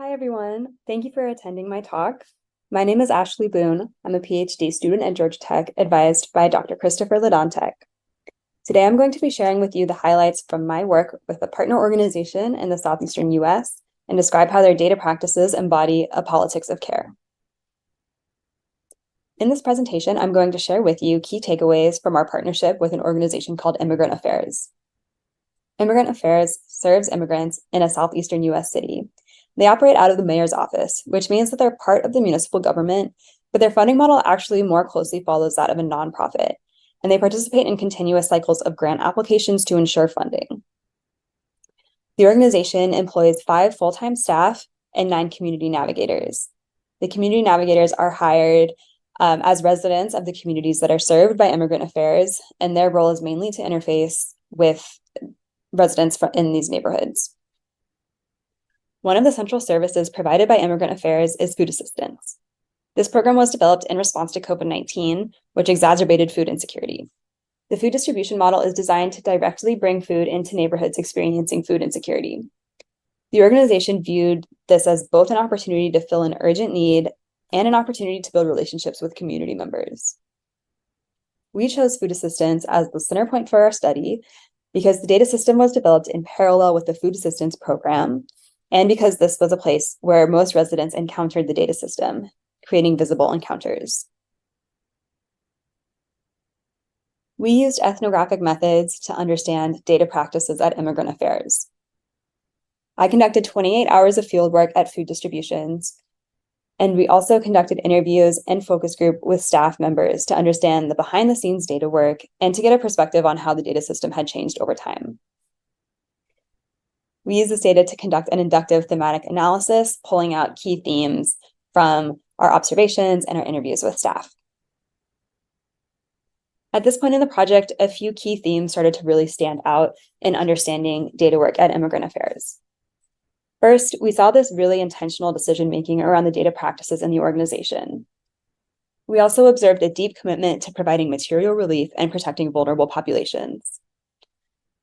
Hi, everyone. Thank you for attending my talk. My name is Ashley Boone. I'm a PhD student at Georgia Tech, advised by Dr. Christopher Dantec. Today, I'm going to be sharing with you the highlights from my work with a partner organization in the Southeastern US and describe how their data practices embody a politics of care. In this presentation, I'm going to share with you key takeaways from our partnership with an organization called Immigrant Affairs. Immigrant Affairs serves immigrants in a Southeastern US city. They operate out of the mayor's office, which means that they're part of the municipal government, but their funding model actually more closely follows that of a nonprofit, and they participate in continuous cycles of grant applications to ensure funding. The organization employs 5 full-time staff and 9 community navigators. The community navigators are hired as residents of the communities that are served by Immigrant Affairs, and their role is mainly to interface with residents in these neighborhoods. One of the central services provided by Immigrant Affairs is food assistance. This program was developed in response to COVID-19, which exacerbated food insecurity. The food distribution model is designed to directly bring food into neighborhoods experiencing food insecurity. The organization viewed this as both an opportunity to fill an urgent need and an opportunity to build relationships with community members. We chose food assistance as the center point for our study because the data system was developed in parallel with the food assistance program, and because this was a place where most residents encountered the data system, creating visible encounters. We used ethnographic methods to understand data practices at Immigrant Affairs. I conducted 28 hours of fieldwork at food distributions, and we also conducted interviews and focus group with staff members to understand the behind-the-scenes data work and to get a perspective on how the data system had changed over time. We use this data to conduct an inductive thematic analysis, pulling out key themes from our observations and our interviews with staff. At this point in the project, a few key themes started to really stand out in understanding data work at Immigrant Affairs. First, we saw this really intentional decision-making around the data practices in the organization. We also observed a deep commitment to providing material relief and protecting vulnerable populations.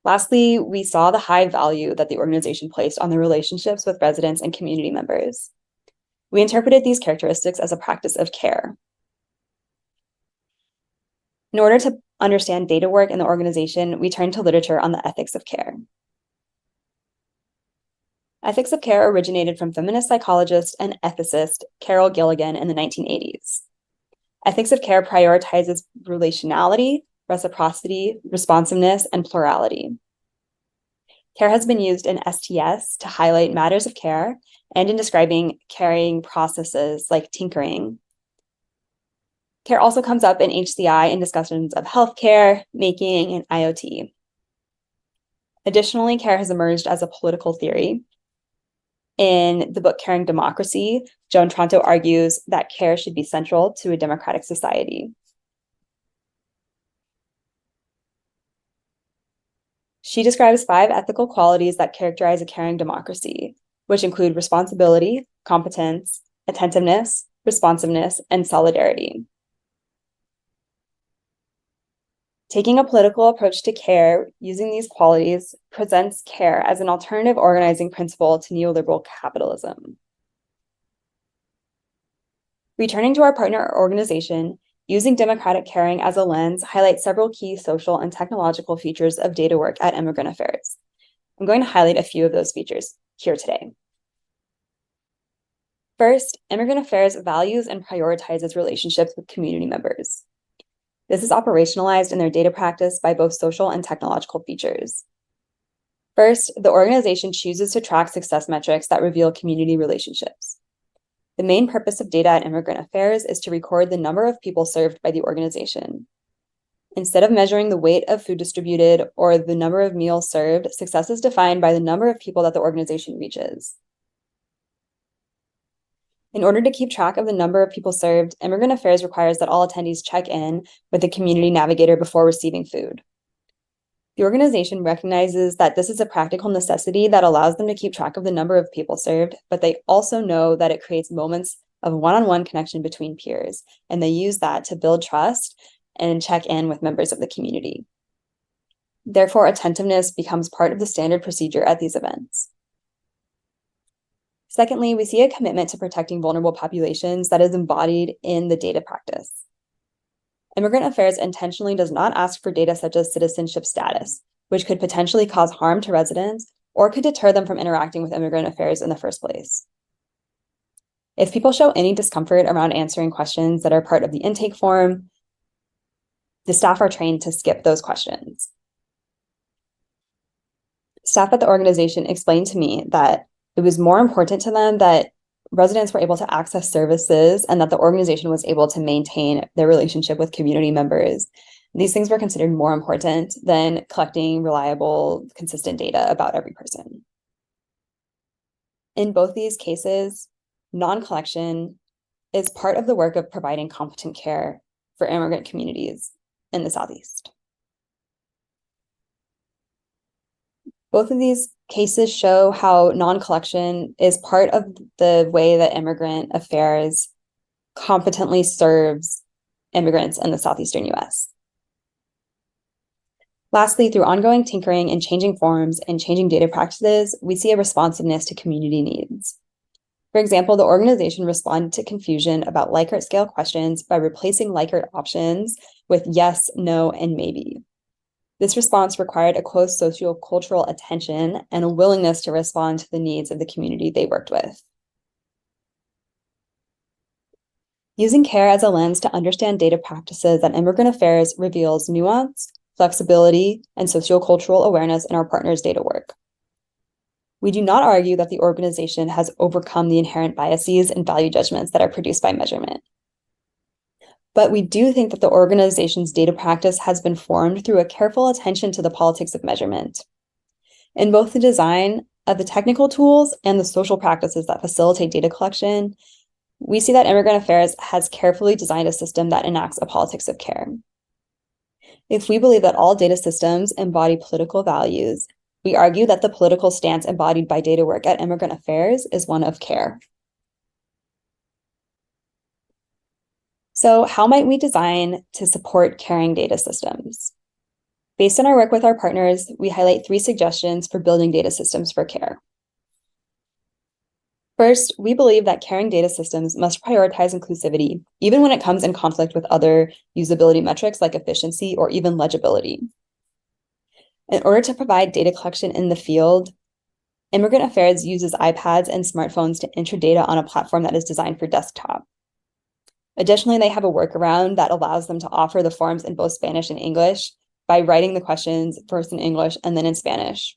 Lastly, we saw the high value that the organization placed on the relationships with residents and community members. We interpreted these characteristics as a practice of care. In order to understand data work in the organization, we turned to literature on the ethics of care. Ethics of care originated from feminist psychologist and ethicist Carol Gilligan in the 1980s. Ethics of care prioritizes relationality, reciprocity, responsiveness, and plurality. Care has been used in STS to highlight matters of care and in describing caring processes like tinkering. Care also comes up in HCI in discussions of healthcare, making, and IoT. Additionally, care has emerged as a political theory. In the book Caring Democracy, Joan Tronto argues that care should be central to a democratic society. She describes 5 ethical qualities that characterize a caring democracy, which include responsibility, competence, attentiveness, responsiveness, and solidarity. Taking a political approach to care using these qualities presents care as an alternative organizing principle to neoliberal capitalism. Returning to our partner organization, using democratic caring as a lens highlights several key social and technological features of data work at Immigrant Affairs. I'm going to highlight a few of those features here today. First, Immigrant Affairs values and prioritizes relationships with community members. This is operationalized in their data practice by both social and technological features. First, the organization chooses to track success metrics that reveal community relationships. The main purpose of data at Immigrant Affairs is to record the number of people served by the organization. Instead of measuring the weight of food distributed or the number of meals served, success is defined by the number of people that the organization reaches. In order to keep track of the number of people served, Immigrant Affairs requires that all attendees check in with the community navigator before receiving food. The organization recognizes that this is a practical necessity that allows them to keep track of the number of people served, but they also know that it creates moments of one-on-one connection between peers, and they use that to build trust and check in with members of the community. Therefore, attentiveness becomes part of the standard procedure at these events. Secondly, we see a commitment to protecting vulnerable populations that is embodied in the data practice. Immigrant Affairs intentionally does not ask for data such as citizenship status, which could potentially cause harm to residents or could deter them from interacting with Immigrant Affairs in the first place. If people show any discomfort around answering questions that are part of the intake form, the staff are trained to skip those questions. Staff at the organization explained to me that it was more important to them that residents were able to access services and that the organization was able to maintain their relationship with community members. These things were considered more important than collecting reliable, consistent data about every person. In both these cases, non-collection is part of the work of providing competent care for immigrant communities in the Southeast. Both of these cases show how non-collection is part of the way that Immigrant Affairs competently serves immigrants in the Southeastern US. Lastly, through ongoing tinkering and changing forms and changing data practices, we see a responsiveness to community needs. For example, the organization responded to confusion about Likert scale questions by replacing Likert options with yes, no, and maybe. This response required a close sociocultural attention and a willingness to respond to the needs of the community they worked with. Using care as a lens to understand data practices at Immigrant Affairs reveals nuance, flexibility, and sociocultural awareness in our partners' data work. We do not argue that the organization has overcome the inherent biases and value judgments that are produced by measurement. But we do think that the organization's data practice has been formed through a careful attention to the politics of measurement. In both the design of the technical tools and the social practices that facilitate data collection, we see that Immigrant Affairs has carefully designed a system that enacts a politics of care. If we believe that all data systems embody political values, we argue that the political stance embodied by data work at Immigrant Affairs is one of care. So how might we design to support caring data systems? Based on our work with our partners, we highlight 3 suggestions for building data systems for care. First, we believe that caring data systems must prioritize inclusivity, even when it comes in conflict with other usability metrics like efficiency or even legibility. In order to provide data collection in the field, Immigrant Affairs uses iPads and smartphones to enter data on a platform that is designed for desktop. Additionally, they have a workaround that allows them to offer the forms in both Spanish and English by writing the questions first in English and then in Spanish.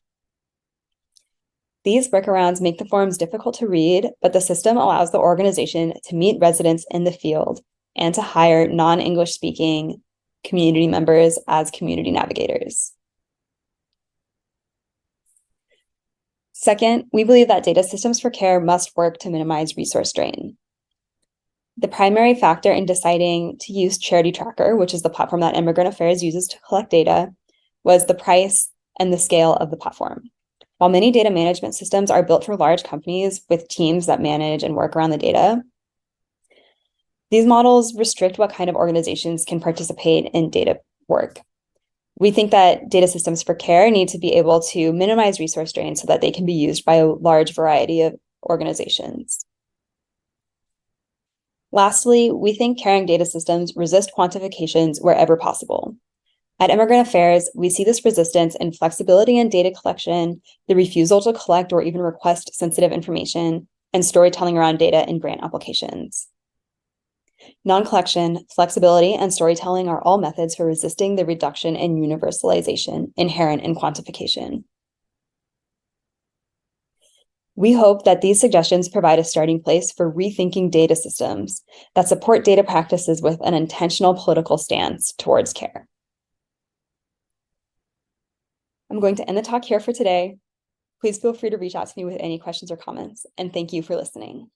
These workarounds make the forms difficult to read, but the system allows the organization to meet residents in the field and to hire non-English speaking community members as community navigators. Second, we believe that data systems for care must work to minimize resource drain. The primary factor in deciding to use Charity Tracker, which is the platform that Immigrant Affairs uses to collect data, was the price and the scale of the platform. While many data management systems are built for large companies with teams that manage and work around the data, these models restrict what kind of organizations can participate in data work. We think that data systems for care need to be able to minimize resource drain so that they can be used by a large variety of organizations. Lastly, we think caring data systems resist quantifications wherever possible. At Immigrant Affairs, we see this resistance in flexibility in data collection, the refusal to collect or even request sensitive information, and storytelling around data in grant applications. Non-collection, flexibility, and storytelling are all methods for resisting the reduction in universalization inherent in quantification. We hope that these suggestions provide a starting place for rethinking data systems that support data practices with an intentional political stance towards care. I'm going to end the talk here for today. Please feel free to reach out to me with any questions or comments, and thank you for listening.